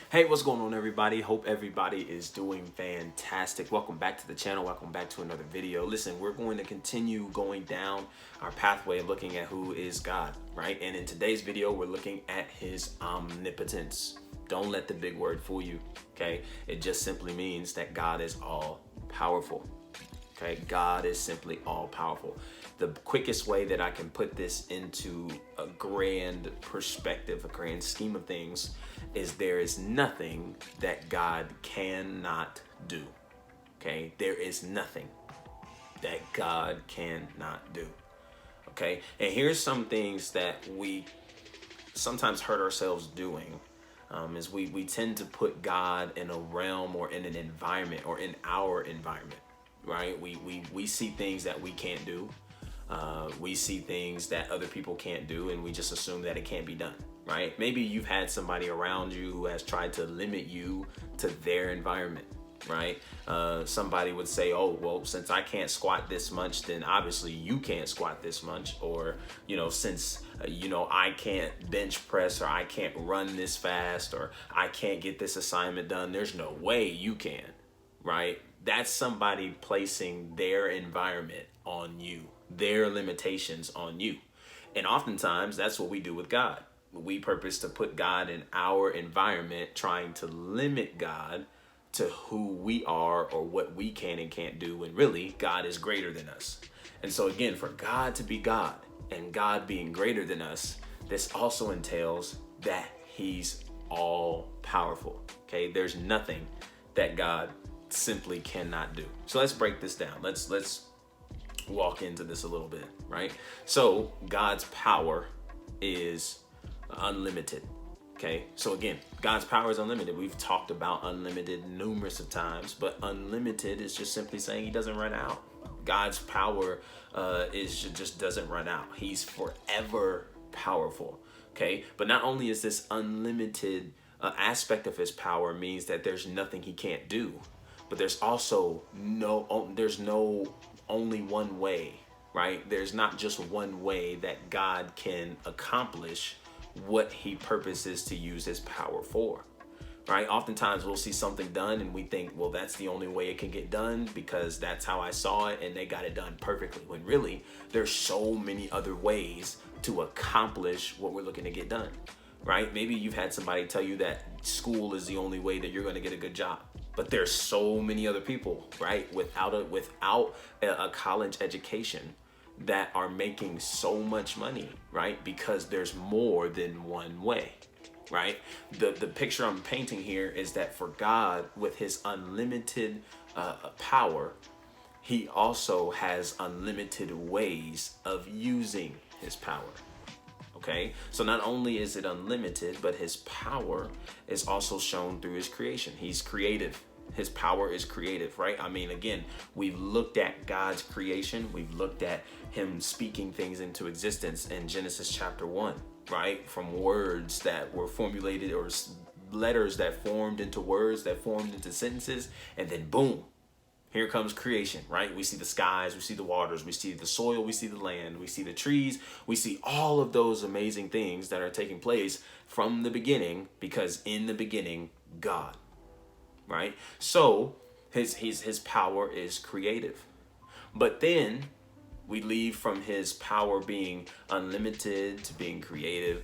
Hey, what's going on, everybody? Hope everybody is doing fantastic. Welcome back to the channel. Welcome back to another video. Listen, we're going to continue going down our pathway of looking at who is God, right? And in today's video, we're looking at his omnipotence. Don't let the big word fool you, okay? It just simply means that God is all powerful. Okay, God is simply all powerful. The quickest way that I can put this into a grand perspective, a grand scheme of things, is there is nothing that God cannot do. Okay, there is nothing that God cannot do. Okay, and here's some things that we sometimes hurt ourselves doing. Is we tend to put God in a realm or in an environment or in our environment. Right? We see things that we can't do. We see things that other people can't do, and we just assume that it can't be done. Right? Maybe you've had somebody around you who has tried to limit you to their environment. Right? Somebody would say, oh, well, since I can't squat this much, then obviously you can't squat this much. Or, since, I can't bench press, or I can't run this fast, or I can't get this assignment done, there's no way you can. Right? That's somebody placing their environment on you, their limitations on you. And oftentimes that's what we do with God. We purpose to put God in our environment, trying to limit God to who we are or what we can and can't do, when really God is greater than us. And so again, for God to be God and God being greater than us, this also entails that he's all powerful. Okay, there's nothing that God simply cannot do. So let's break this down. Let's walk into this a little bit, right? So God's power is unlimited. Okay, so again, God's power is unlimited. We've talked about unlimited numerous of times, but unlimited is just simply saying he doesn't run out. God's power just doesn't run out. He's forever powerful. Okay, but not only is this unlimited aspect of his power means that there's nothing he can't do, but there's also no only one way, right? There's not just one way that God can accomplish what he purposes to use his power for, right? Oftentimes we'll see something done and we think, well, that's the only way it can get done because that's how I saw it and they got it done perfectly. When really there's so many other ways to accomplish what we're looking to get done, right? Maybe you've had somebody tell you that school is the only way that you're going to get a good job. But there's so many other people, right, without a college education that are making so much money, right? Because there's more than one way, right? The picture I'm painting here is that for God, with his unlimited power, he also has unlimited ways of using his power. Okay, so not only is it unlimited, but his power is also shown through his creation. He's creative. His power is creative, right? I mean, again, we've looked at God's creation. We've looked at him speaking things into existence in Genesis chapter 1, right? From words that were formulated, or letters that formed into words that formed into sentences, and then boom, here comes creation, right? We see the skies, we see the waters, we see the soil, we see the land, we see the trees, we see all of those amazing things that are taking place from the beginning, because in the beginning, God, right? So his power is creative. But then we leave from his power being unlimited to being creative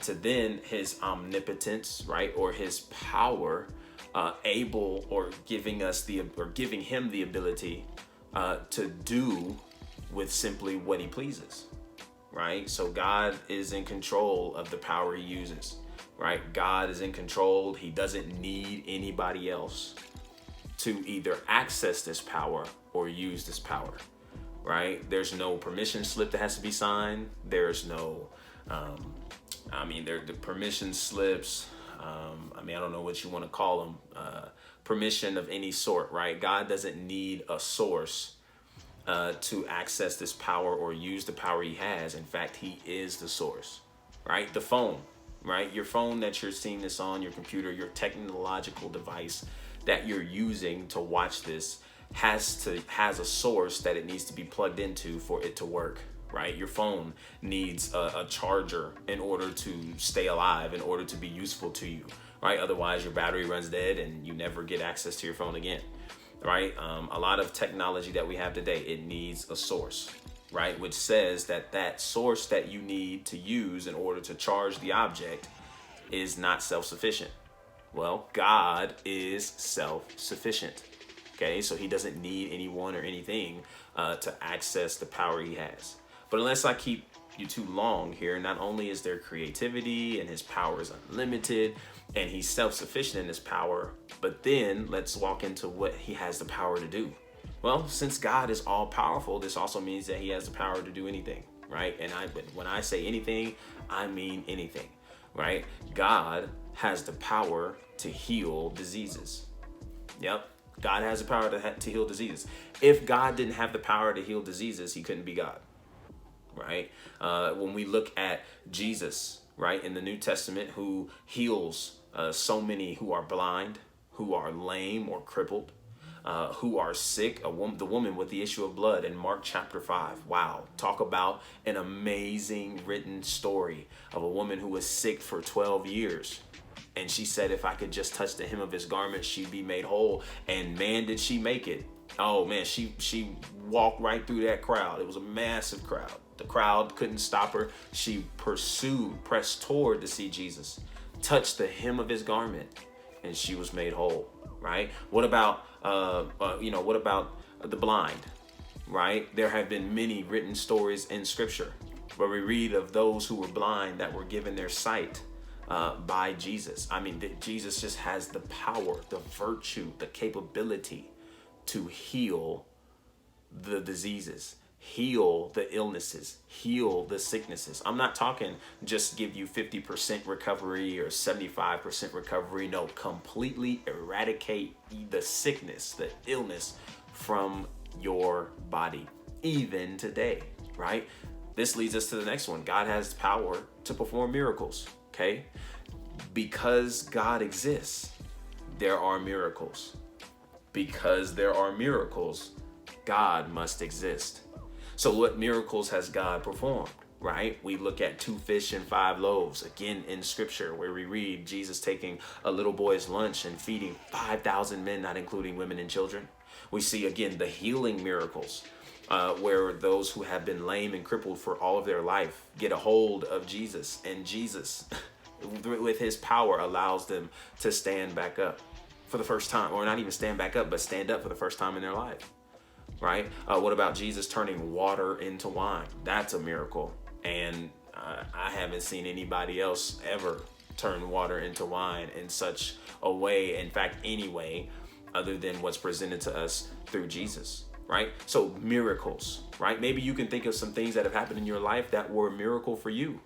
to then his omnipotence, right? Or his power able, or giving him the ability to do with simply what he pleases, right? So God is in control of the power he uses, right? God is in control. He doesn't need anybody else to either access this power or use this power, right? There's no permission slip that has to be signed. There's no, the permission slips, I don't know what you want to call them, permission of any sort, right? God doesn't need a source to access this power or use the power he has. In fact, he is the source, right? The phone, right? Your phone that you're seeing this on, your computer, your technological device that you're using to watch this has a source that it needs to be plugged into for it to work, right? Your phone needs a charger in order to stay alive, in order to be useful to you, right? Otherwise, your battery runs dead and you never get access to your phone again, right? A lot of technology that we have today, it needs a source, right? Which says that that source that you need to use in order to charge the object is not self-sufficient. Well, God is self-sufficient. Okay, so he doesn't need anyone or anything to access the power he has. But unless I keep you too long here, not only is there creativity and his power is unlimited and he's self-sufficient in his power, but then let's walk into what he has the power to do. Well, since God is all powerful, this also means that he has the power to do anything, right? And when I say anything, I mean anything, right? God has the power to heal diseases. Yep. God has the power to heal diseases. If God didn't have the power to heal diseases, he couldn't be God, right? When we look at Jesus, right, in the New Testament, who heals so many who are blind, who are lame or crippled, who are sick, the woman with the issue of blood in Mark chapter 5. Wow. Talk about an amazing written story of a woman who was sick for 12 years. And she said, if I could just touch the hem of his garment, she'd be made whole. And man, did she make it. Oh man, she walked right through that crowd. It was a massive crowd. The crowd couldn't stop her. She pressed toward to see Jesus, touched the hem of his garment, and she was made whole, right? What about, what about the blind, right? There have been many written stories in scripture where we read of those who were blind that were given their sight by Jesus. I mean, Jesus just has the power, the virtue, the capability to heal the diseases, heal the illnesses, heal the sicknesses. I'm not talking just give you 50% recovery or 75% recovery. No, completely eradicate the sickness, the illness from your body, even today, right? This leads us to the next one. God has power to perform miracles. Okay, because God exists, there are miracles. Because there are miracles, God must exist. So what miracles has God performed, right? We look at 2 fish and 5 loaves, again in scripture, where we read Jesus taking a little boy's lunch and feeding 5,000 men, not including women and children. We see again the healing miracles, where those who have been lame and crippled for all of their life get a hold of Jesus, and Jesus, with his power, allows them to stand back up for the first time, or not even stand back up, but stand up for the first time in their life, right? What about Jesus turning water into wine? That's a miracle. And I haven't seen anybody else ever turn water into wine in such a way, in fact, any way, other than what's presented to us through Jesus. Right? So miracles, right? Maybe you can think of some things that have happened in your life that were a miracle for you,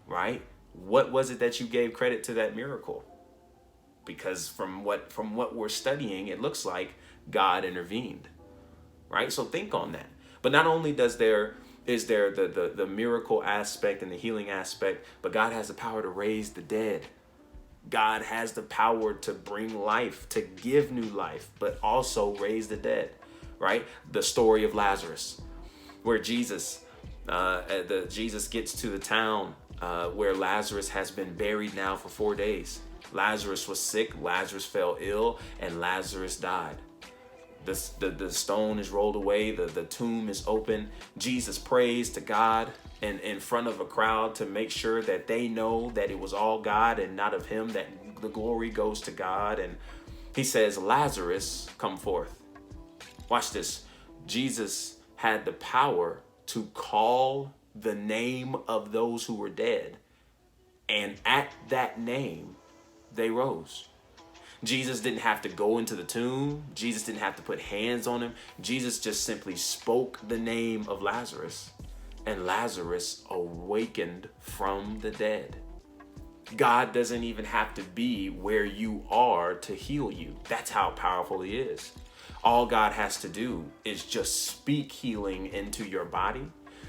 right? What was it that you gave credit to that miracle? Because from what we're studying, it looks like God intervened, right? So think on that. But not only is there the miracle aspect and the healing aspect, but God has the power to raise the dead. God has the power to bring life, to give new life, but also raise the dead. Right? The story of Lazarus, where Jesus gets to the town where Lazarus has been buried now for 4 days. Lazarus was sick, Lazarus fell ill, and Lazarus died. The stone is rolled away, the tomb is open. Jesus prays to God in front of a crowd to make sure that they know that it was all God and not of him, that the glory goes to God. And he says, Lazarus, come forth. Watch this. Jesus had the power to call the name of those who were dead, and at that name, they rose. Jesus didn't have to go into the tomb. Jesus didn't have to put hands on him. Jesus just simply spoke the name of Lazarus, and Lazarus awakened from the dead. God doesn't even have to be where you are to heal you. That's how powerful he is. All God has to do is just speak healing into your body,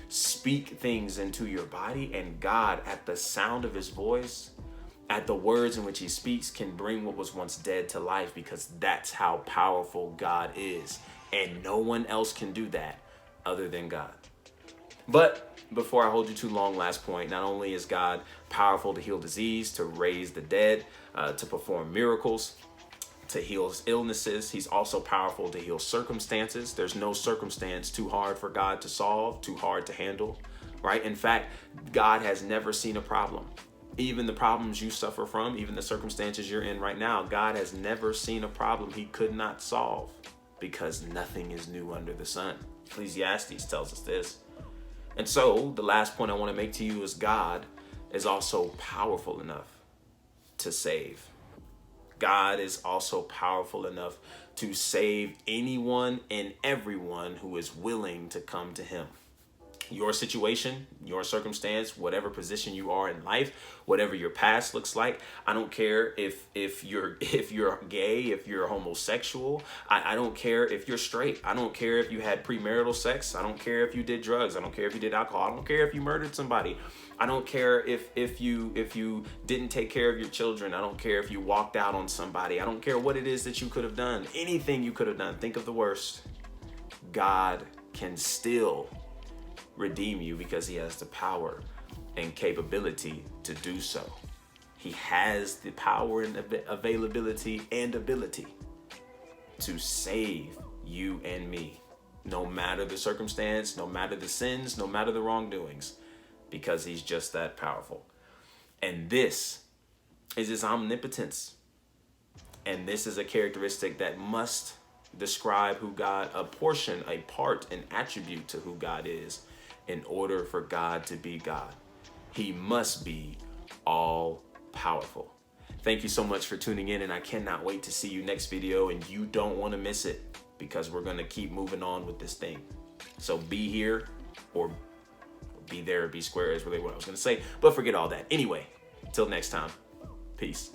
speak things into your body, and God, at the sound of his voice, at the words in which he speaks, can bring what was once dead to life, because that's how powerful God is. And no one else can do that other than God. But Before I hold you too long, last point, not only is God powerful to heal disease, to raise the dead, to perform miracles, to heal illnesses, he's also powerful to heal circumstances. There's no circumstance too hard for God to solve, too hard to handle, right? In fact, God has never seen a problem. Even the problems you suffer from, even the circumstances you're in right now, God has never seen a problem he could not solve, because nothing is new under the sun. Ecclesiastes tells us this. And so the last point I want to make to you is God is also powerful enough to save. God is also powerful enough to save anyone and everyone who is willing to come to him. Your situation, your circumstance, whatever position you are in life, whatever your past looks like. I don't care if you're gay, if you're homosexual. I don't care if you're straight. I don't care if you had premarital sex. I don't care if you did drugs. I don't care if you did alcohol. I don't care if you murdered somebody. I don't care if you didn't take care of your children. I don't care if you walked out on somebody. I don't care what it is that you could have done. Anything you could have done. Think of the worst. God can still redeem you, because he has the power and capability to do so. He has the power and availability and ability to save you and me, no matter the circumstance, no matter the sins, no matter the wrongdoings, because he's just that powerful. And this is his omnipotence. And this is a characteristic that must describe who God, a portion, a part, an attribute to who God is. In order for God to be God, he must be all powerful. Thank you so much for tuning in, and I cannot wait to see you next video, and you don't want to miss it, because we're going to keep moving on with this thing. So be here or be there, or be square is really what I was going to say, but forget all that. Anyway, till next time, peace.